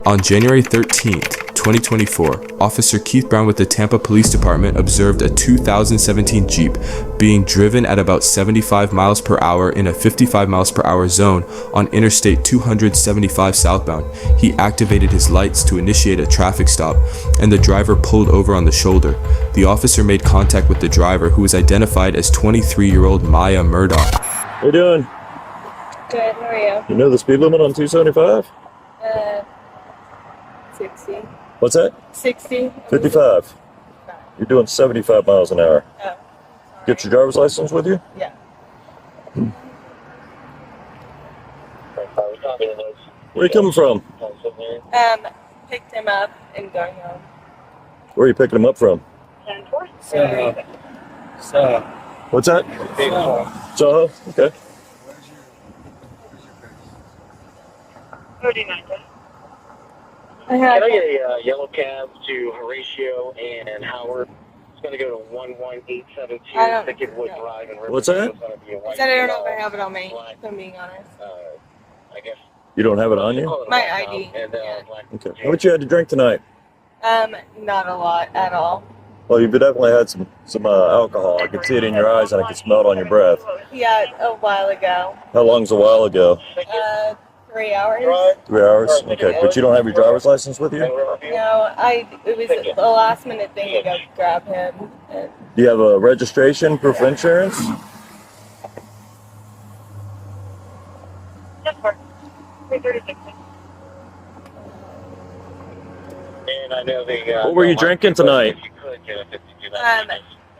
On January 13th, 2024, Officer Keith Brown with the Tampa Police Department observed a 2017 Jeep being driven at about 75 miles per hour in a 55 miles per hour zone on Interstate 275 Southbound. He activated his lights to initiate a traffic stop, and the driver pulled over on the shoulder. The officer made contact with the driver, who was identified as 23-year-old Mya Murdock. How you doing? Good, how are you? You know the speed limit on 275? 60. What's that? 60. 55. You're doing 75 miles an hour. Oh, sorry. Get your driver's license with you? Yeah. Where are you coming from? Picked him up and going home. Where are you picking him up from? So, What's that? Soho? Okay. 39. I Can had I get a yellow cab to Horatio and Howard? It's going to go to 11872 Thicketwood no. Drive in River. What's that? I said I don't know if I have it on me, if I'm being honest. I guess. You don't have it on you? My ID. And, Yeah. Okay. How much you had to drink tonight? Not a lot at all. Well, you've definitely had some alcohol. I can see it in your eyes and I can smell it on your breath. Yeah, a while ago. How long's a while ago? 3 hours. 3 hours? Okay. But you don't have your driver's license with you? No, it was a last minute thing to go grab him. And Do you have a registration, proof of insurance? Yes, sir. 336. And I know the. What were you drinking tonight?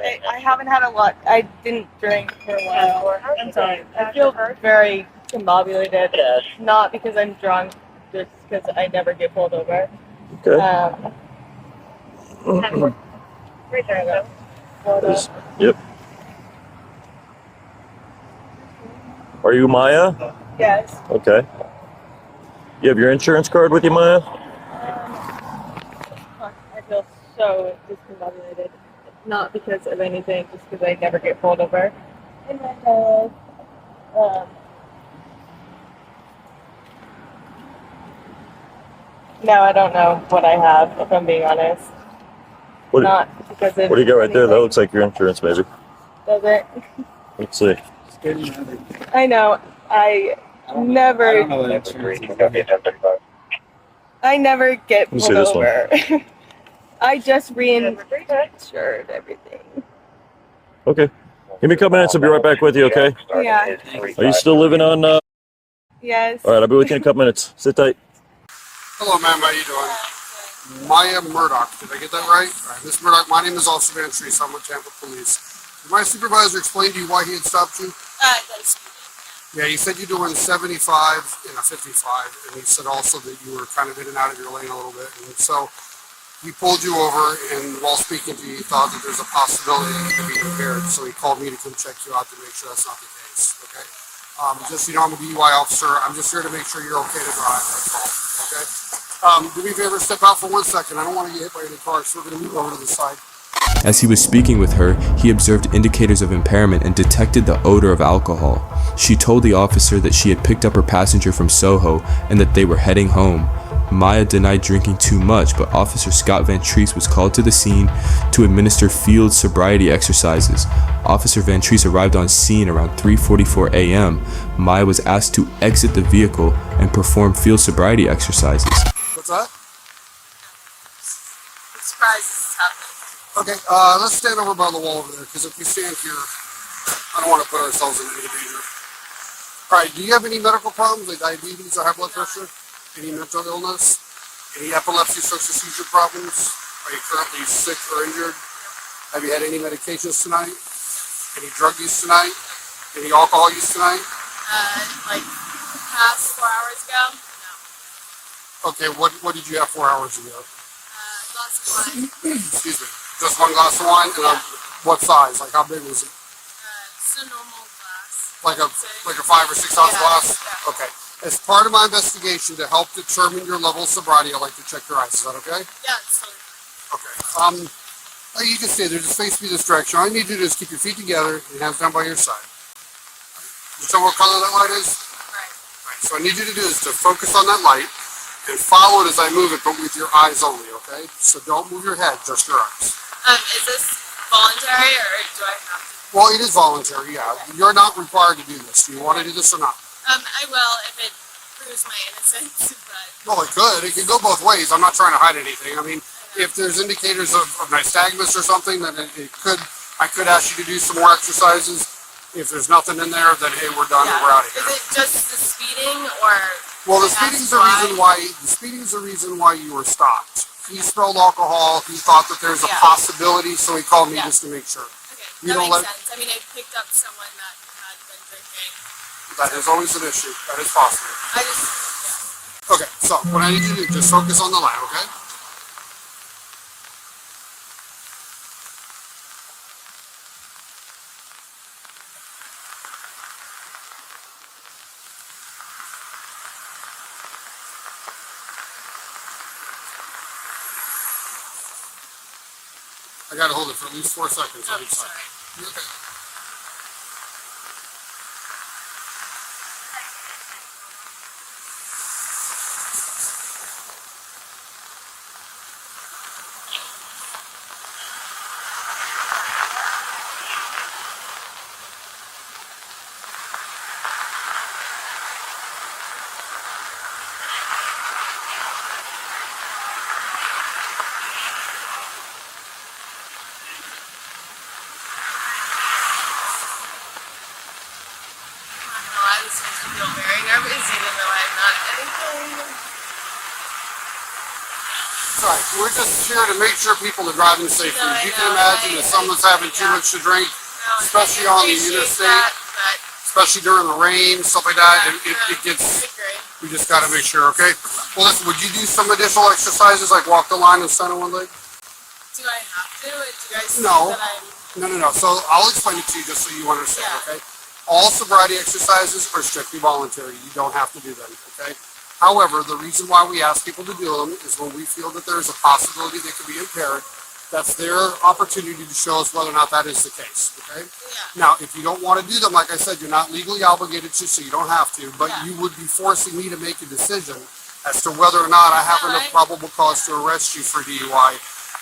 I haven't had a lot. I didn't drink for a while. I'm sorry. I feel very combobulated. Yes. Not because I'm drunk, just because I never get pulled over. Okay. Right there, Yep. Are you Mya? Yes. Okay. You have your insurance card with you, Mya? I feel so discombobulated. Not because of anything, just because I never get pulled over. And I have, no, I don't know what I have, if I'm being honest. What, Not because of what do you got right there? That anything. looks like your insurance, maybe. Does it? Let's see. I know. I never. I don't know what insurance is. I never get Let me see pulled this one. over. I just reinsured everything. Okay. Give me a couple minutes. I'll be right back with you, okay? Yeah. Are you still living on... Yes. All right, I'll be with you in a couple minutes. Sit tight. Hello, ma'am. How you doing? Mya Murdock. Did I get that right? All right, Miss Murdock, my name is Officer Van Treese. I'm with Tampa Police. Did my supervisor explain to you why he had stopped you? Yes. Yeah, he said you're doing 75 and a 55, and he said also that you were kind of in and out of your lane a little bit. And so he pulled you over, and while speaking to you, he thought that there's a possibility that you could be impaired. So he called me to come check you out to make sure that's not the case. Okay. Just so you know, I'm a DUI officer. I'm just here to make sure you're okay to drive. That's all. Okay. Do me a favor, step out for 1 second. I don't want to get hit by any cars, so we're going to move over to the side. As he was speaking with her, he observed indicators of impairment and detected the odor of alcohol. She told the officer that she had picked up her passenger from Soho and that they were heading home. Mya denied drinking too much, but Officer Scott Van Treese was called to the scene to administer field sobriety exercises. Officer Van Treese arrived on scene around 3:44 a.m. Mya was asked to exit the vehicle and perform field sobriety exercises. What's that? I'm surprised this is happening. Okay, let's stand over by the wall over there, because if we stand here, I don't want to put ourselves in any danger. All right, do you have any medical problems, like diabetes or high blood pressure? Any mental illness? Any epilepsy, social seizure problems? Are you currently sick or injured? Have you had any medications tonight? Any drug use tonight? Any alcohol use tonight? Like past 4 hours ago? No. Okay, what did you have 4 hours ago? Glass of wine. Excuse me. Just one glass of wine? And what size? Like how big was it? It's a normal glass. Like a 5 or 6 ounce glass? Yeah. Okay. As part of my investigation to help determine your level of sobriety, I'd like to check your eyes. Is that okay? Yeah, it's totally Okay. You can stay there. Just face me this direction. All I need you to do is keep your feet together and your hands down by your side. You tell what color that light is? right. Right. So I need you to do is to focus on that light and follow it as I move it, but with your eyes only, okay? So don't move your head, just your eyes. Is this voluntary or do I have to? Well, it is voluntary, yeah. You're not required to do this. Do you want to do this or not? I will if it proves my innocence, but. Well, it could. It could go both ways. I'm not trying to hide anything. I mean, if there's indicators of nystagmus or something, then I could ask you to do some more exercises. If there's nothing in there, then hey, we're done and we're out of here. Is it just the speeding or? Well, the speeding's the reason why you were stopped. He smelled alcohol. He thought that there's a possibility, so he called me just to make sure. Okay, that makes sense. I mean, I picked up someone that had been drinking. That is always an issue. That is possible. Okay, so what I need you to do, just focus on the line, okay? I gotta hold it for at least 4 seconds on each side. You're okay. I was supposed to feel very nervous even though I'm not anything. Right, we're just here to make sure people are driving safely. You can imagine if someone's having too much to drink, especially on the interstate, especially during the rain, stuff like that, it gets, we just got to make sure, okay? Well, listen, would you do some additional exercises like walk the line and stand on one leg? Do I have to? Do you guys see No. that I'm... No. So I'll explain it to you just so you understand, okay? All sobriety exercises are strictly voluntary. You don't have to do them, okay? However, the reason why we ask people to do them is when we feel that there's a possibility they could be impaired. That's their opportunity to show us whether or not that is the case, okay? Now, if you don't want to do them, like I said, you're not legally obligated to, so you don't have to, but you would be forcing me to make a decision as to whether or not I have enough probable cause to arrest you for DUI.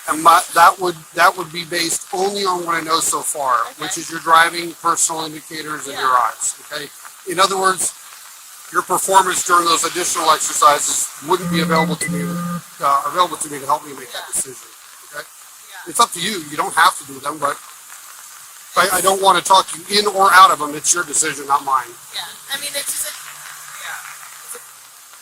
And that would be based only on what I know so far, which is your driving, personal indicators, and your eyes, okay? In other words, your performance during those additional exercises wouldn't be available to me to help me make that decision, okay? It's up to you. You don't have to do them, but I don't want to talk you in or out of them. It's your decision, not mine. Yeah, I mean, it's just it's a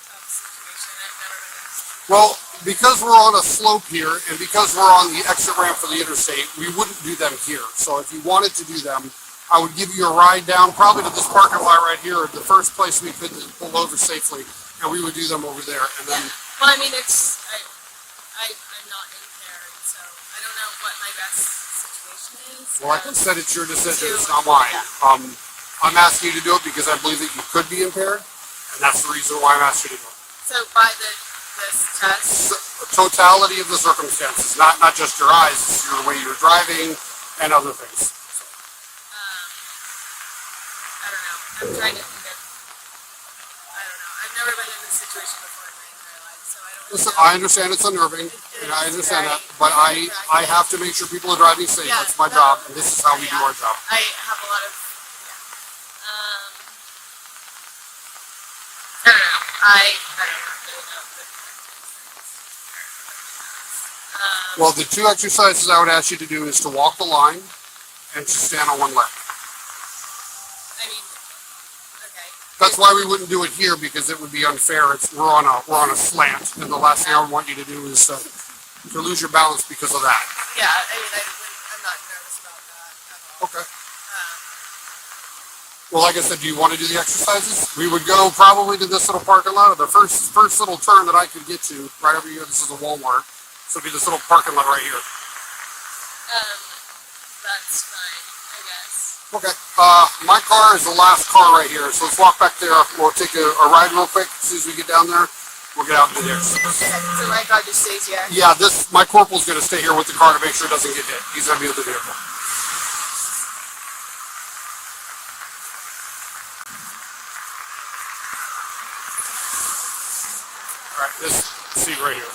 tough situation. I've never been in this situation. Well, because we're on a slope here, and because we're on the exit ramp for the interstate, we wouldn't do them here. So if you wanted to do them, I would give you a ride down, probably to this parking lot right here, the first place we could pull over safely, and we would do them over there. And then, well, I mean, it's I'm not impaired, so I don't know what my best situation is. well, like I said, it's your decision, it's not mine. I'm asking you to do it because I believe that you could be impaired, and that's the reason why I'm asking you to do it. So by this test, Totality of the circumstances, not just your eyes, it's your way you're driving and other things. I don't know. I'm trying to think of. I don't know. I've never been in this situation before in my entire life, so I don't. Listen, I understand it's unnerving, and I understand that, but I have to make sure people are driving safe. That's my job, and this is how we do our job. I have a lot of. I don't know. I don't really know. Well, the two exercises I would ask you to do is to walk the line and to stand on one leg. I mean, okay. That's why we wouldn't do it here, because it would be unfair. We're on a slant, and the last thing I would want you to do is to lose your balance because of that. Yeah, I mean, I'm not nervous about that at all. Okay. Well, like I said, do you want to do the exercises? We would go probably to this little parking lot, or the first little turn that I could get to, right over here. This is a Walmart. So it'll be this little parking lot right here. That's fine, I guess. Okay. My car is the last car right here, so let's walk back there. We'll take a ride real quick. As soon as we get down there, we'll get out and do the exercise. So my car just stays here? Yeah, my corporal's going to stay here with the car to make sure it doesn't get hit. He's going to be with the vehicle. All right. This seat right here.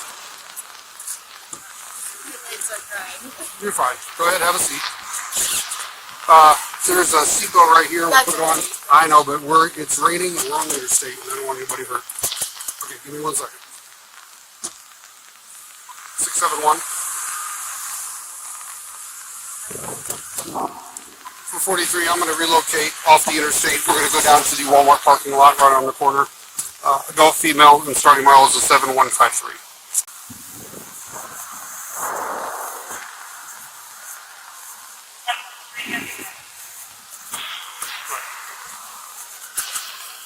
It's okay. You're fine. Go ahead, have a seat. There's a seatbelt right here. We'll put it on. I know, but it's raining and we're on the interstate, and I don't want anybody hurt. Okay, give me 1 second. 671. For 43, I'm going to relocate off the interstate. We're going to go down to the Walmart parking lot right on the corner. Adult female, and starting mile is a 7153.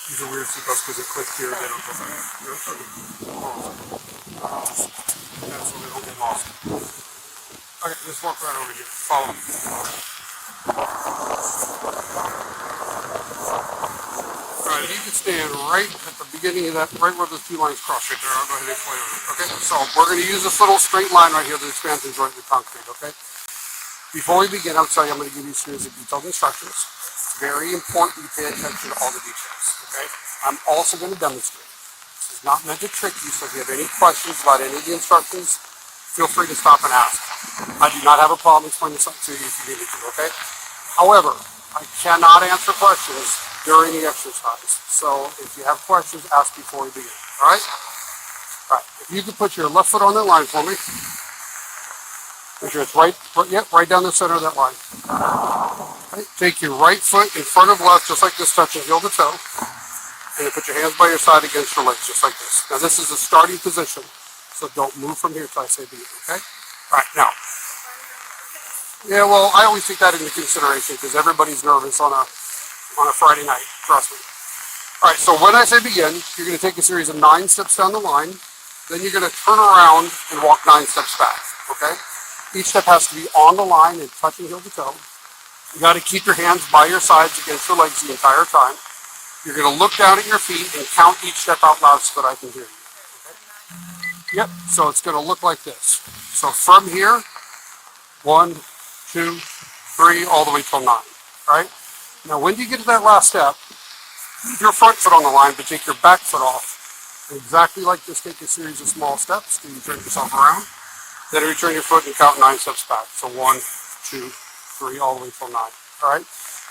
These are weird seatbelts because it clicked here. They don't go back. That's so they don't get lost. Okay, just walk right over here. Follow me. Alright, if you can stand right at the beginning of that, right where the two lines cross right there, I'll go ahead and explain it. Okay, so we're going to use this little straight line right here, the expansion joint in the concrete, okay? Before we begin, I'll tell you, I'm going to give you a series of detailed instructions. It's very important you pay attention to all the details, okay? I'm also going to demonstrate. This is not meant to trick you, so if you have any questions about any of the instructions, feel free to stop and ask. I do not have a problem explaining something to you if you need me to, okay? However, I cannot answer questions during the exercise. So if you have questions, ask before we begin, all right? All right, if you could put your left foot on that line for me. Make sure it's right down the center of that line. Right, take your right foot in front of left, just like this, touching heel to toe. And then put your hands by your side against your legs, just like this. Now this is a starting position, so don't move from here till I say begin, okay? All right, now. Yeah, well, I always take that into consideration because everybody's nervous on a Friday night, trust me. All right, so when I say begin, you're going to take a series of 9 steps down the line. Then you're going to turn around and walk 9 steps back, okay? Each step has to be on the line and touching heel to toe. You got to keep your hands by your sides against your legs the entire time. You're going to look down at your feet and count each step out loud so that I can hear you. Okay? Yep, so it's going to look like this. So from here, 1, 2, 3, all the way till 9, all right? Now, when you get to that last step, keep your front foot on the line, but take your back foot off. And exactly like this, take a series of small steps till you turn yourself around. Then return your foot and count 9 steps back. So 1, 2, 3, all the way till 9, all right?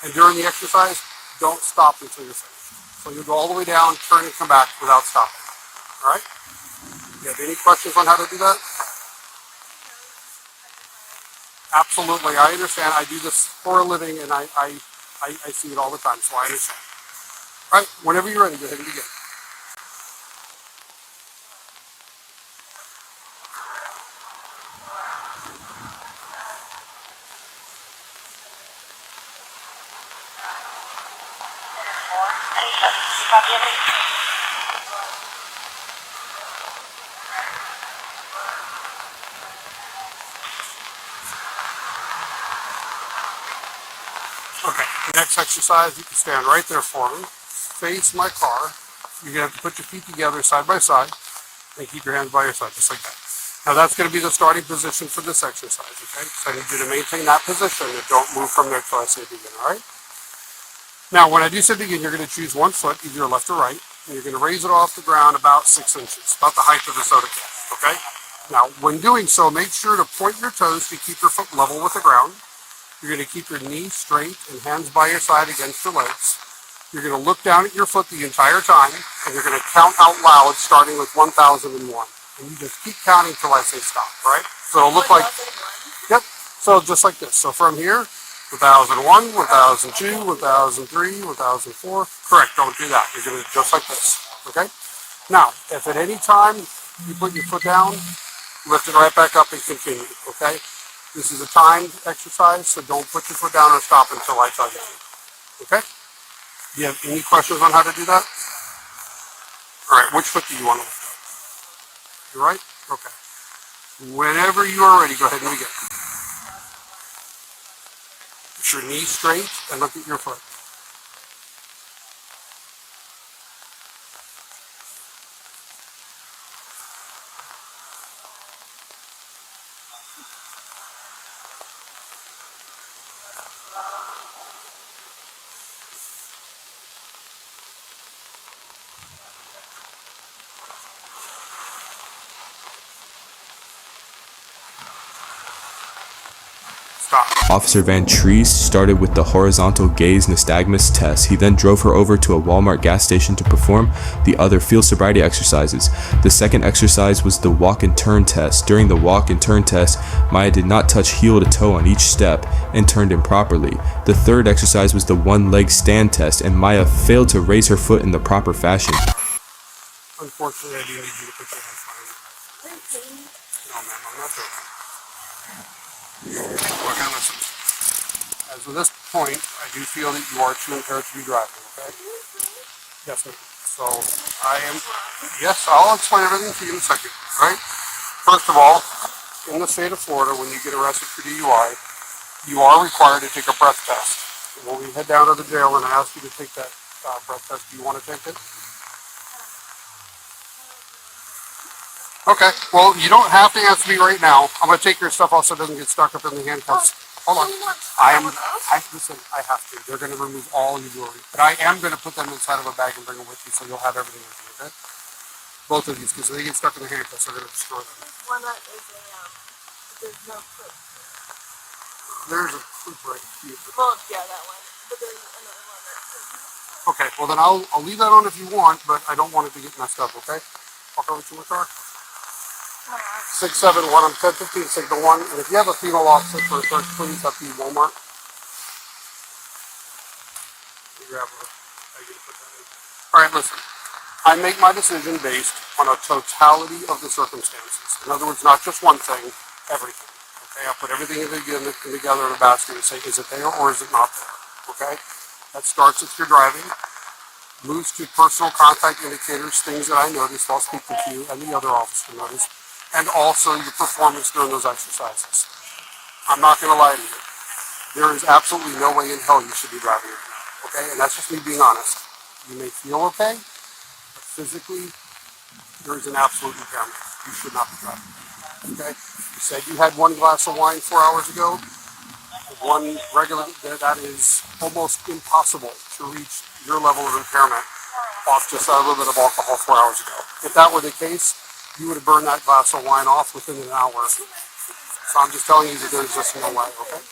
And during the exercise, don't stop until you're finished. So you'll go all the way down, turn and come back without stopping, all right? You have any questions on how to do that? Absolutely, I understand. I do this for a living, and I see it all the time, so I understand. All right, whenever you're ready, go ahead and begin. Okay, next exercise, you can stand right there for me. Face my car. You're going to have to put your feet together side by side and keep your hands by your side, just like that. Now that's going to be the starting position for this exercise, okay? So I need you to maintain that position and don't move from there till I say begin, all right? Now, when I do say begin, you're going to choose one foot, either left or right, and you're going to raise it off the ground about 6 inches, about the height of the soda can, okay? Now, when doing so, make sure to point your toes to keep your foot level with the ground. You're going to keep your knees straight and hands by your side against your legs. You're going to look down at your foot the entire time, and you're going to count out loud, starting with 1001. And you just keep counting till I say stop, right? So it'll look like, yep, so just like this. So from here, 1001, 1002, 1003, 1004. Correct, don't do that. You're going to just like this, okay? Now, if at any time you put your foot down, lift it right back up and continue, okay? This is a timed exercise, so don't put your foot down or stop until I tell you to, okay? Do you have any questions on how to do that? All right, which foot do you want to lift up? Your right? Okay. Whenever you are ready, go ahead and begin. Put your knees straight and look at your foot. Stop. Officer Van Treese started with the horizontal gaze nystagmus test. He then drove her over to a Walmart gas station to perform the other field sobriety exercises. The second exercise was the walk and turn test. During the walk and turn test, Mya did not touch heel to toe on each step and turned improperly. The third exercise was the one-leg stand test, and Mya failed to raise her foot in the proper fashion. Unfortunately, I do need you to put your hands behind you. No, ma'am, I'm not joking. Look, and listen. As of this point, I do feel that you are too impaired to be driving, okay? Yes, ma'am. So, yes, I'll explain everything to you in a second, right? First of all, in the state of Florida, when you get arrested for DUI, you are required to take a breath test. And when we head down to the jail and I ask you to take that breath test, do you want to take it? Okay, well, you don't have to answer me right now. I'm going to take your stuff off so it doesn't get stuck up in the handcuffs. Hold on. Listen, I have to. They're going to remove all your jewelry. But I am going to put them inside of a bag and bring them with you so you'll have everything with you, okay? Both of these, because if they get stuck in the handcuffs, they're going to destroy them. One that is there's no clip. There's a clip right here. Well, yeah, that one. But there's another one that's... Okay, well then I'll leave that on if you want, but I don't want it to get messed up, okay? Walk over to my car. 671, I'm 1015, signal 1. And if you have a female officer for a search, please up to Walmart. Grab her. Alright, listen. I make my decision based on a totality of the circumstances. In other words, not just one thing, everything. Okay, I put everything together in a basket and say, is it there or is it not there? Okay? That starts with your driving, moves to personal contact indicators, things that I noticed while speaking to you and the other officer noticed, and also your performance during those exercises. I'm not going to lie to you. There is absolutely no way in hell you should be driving right now. Okay? And that's just me being honest. You may feel okay, but physically, there is an absolute impairment. You should not be driving. Okay? You said you had one glass of wine 4 hours ago. One regular, that is almost impossible to reach your level of impairment off just a little bit of alcohol 4 hours ago. If that were the case, you would have burned that glass of wine off within an hour. So I'm just telling you that there's just no way, okay?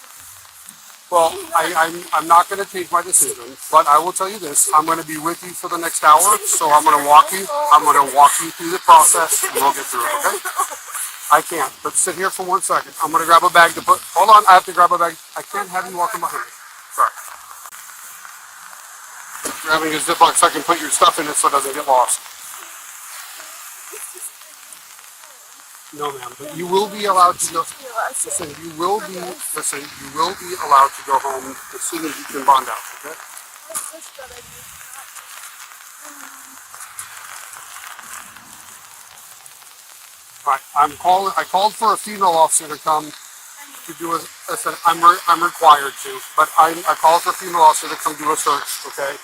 Well, I'm not going to change my decision, but I will tell you this. I'm going to be with you for the next hour, so I'm going to walk you. I'm going to walk you through the process, and we'll get through it, okay? I can't, but sit here for 1 second. I'm going to grab a bag to put, hold on, I have to grab a bag. I can't have you walking behind me. Sorry. Grabbing a Ziploc so I can put your stuff in it so it doesn't get lost. No, ma'am, but you will be allowed to go. Listen, you will be allowed to go home as soon as you can bond out, okay? All right, I called for a female officer to come to do a. Listen, I'm required to, but I called for a female officer to come do a search, okay?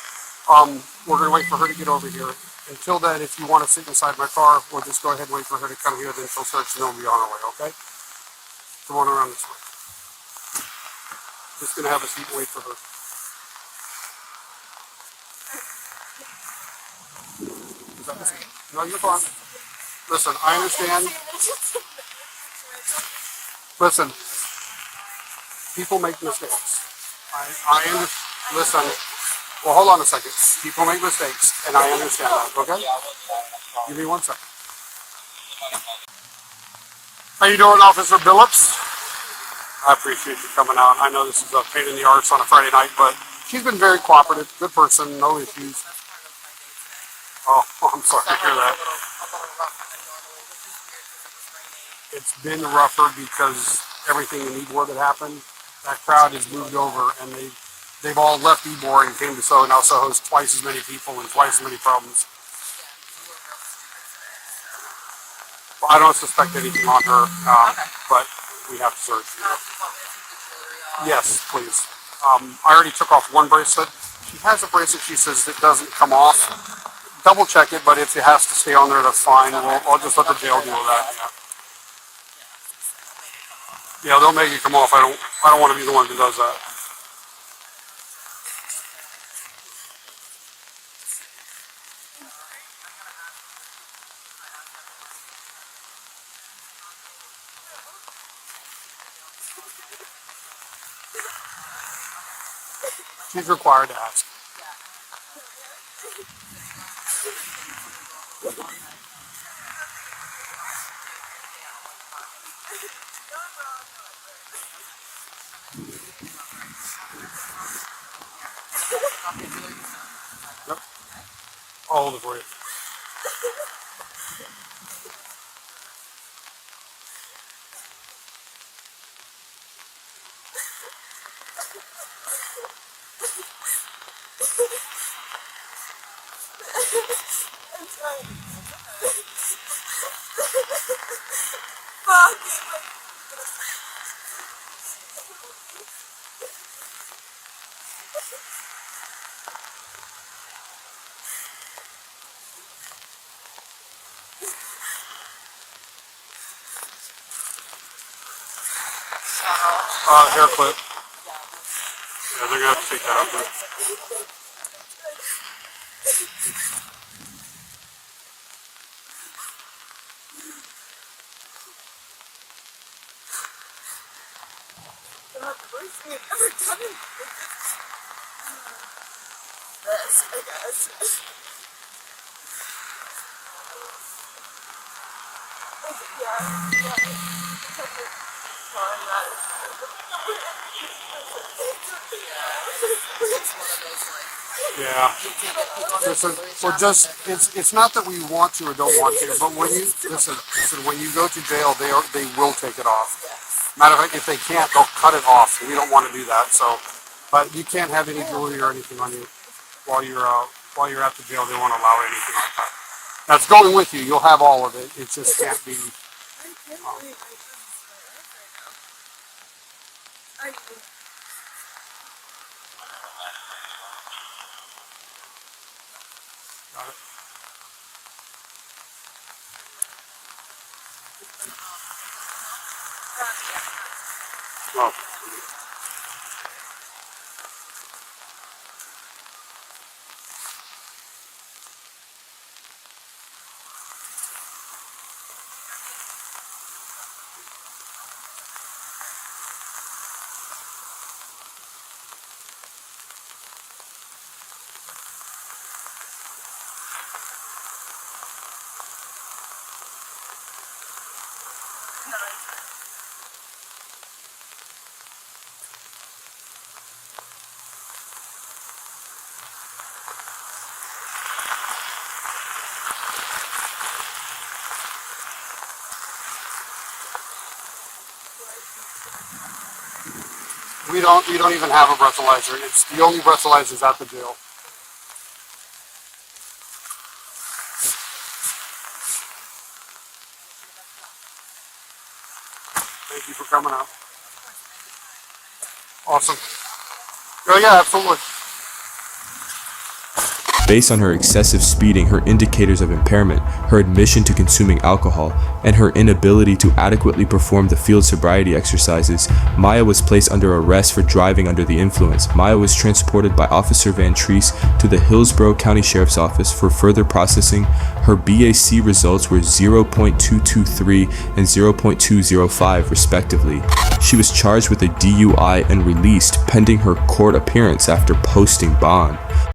We're gonna wait for her to get over here. Until then, if you want to sit inside my car, we'll just go ahead and wait for her to come here, then she'll search and then we'll be on our way, okay? Come on around this way. Just gonna have a seat and wait for her. No, you're fine. Listen, I understand. Listen, people make mistakes. Listen. Well, hold on a second. People make mistakes, and I understand that, okay? Give me 1 second. How you doing, Officer Billups? I appreciate you coming out. I know this is a pain in the arse on a Friday night, but she's been very cooperative, good person, no issues. Oh, I'm sorry to hear that. It's been rougher because everything in Ybor that happened, that crowd has moved over, and they've all left Ybor and came to Soho. Now Soho's twice as many people and twice as many problems. Well, I don't suspect anything on her, but we have to search. Yes, please. I already took off one bracelet. She has a bracelet, she says, that doesn't come off. Double check it, but if it has to stay on there, that's fine. I'll just let the jail deal with that. Yeah, they'll make it come off. I don't want to be the one who does that. She's required to ask. Yep. I'll hold it for you. Hair clip. Yeah, they're gonna have to take that out. Yeah. Listen, it's not that we want to or don't want to, but when you listen, when you go to jail, they will take it off. Matter of fact, if they can't, they'll cut it off. We don't want to do that. So, but you can't have any jewelry or anything on you while you're at the jail. They won't allow anything like that. That's going with you. You'll have all of it. It just can't be. Got it. Oh. We don't even have a breathalyzer. It's the only breathalyzers at the jail. Thank you for coming out. Awesome. Oh yeah, absolutely. Based on her excessive speeding, her indicators of impairment, her admission to consuming alcohol, and her inability to adequately perform the field sobriety exercises, Mya was placed under arrest for driving under the influence. Mya was transported by Officer Van Treese to the Hillsborough County Sheriff's Office for further processing. Her BAC results were 0.223 and 0.205 respectively. She was charged with a DUI and released pending her court appearance after posting bond.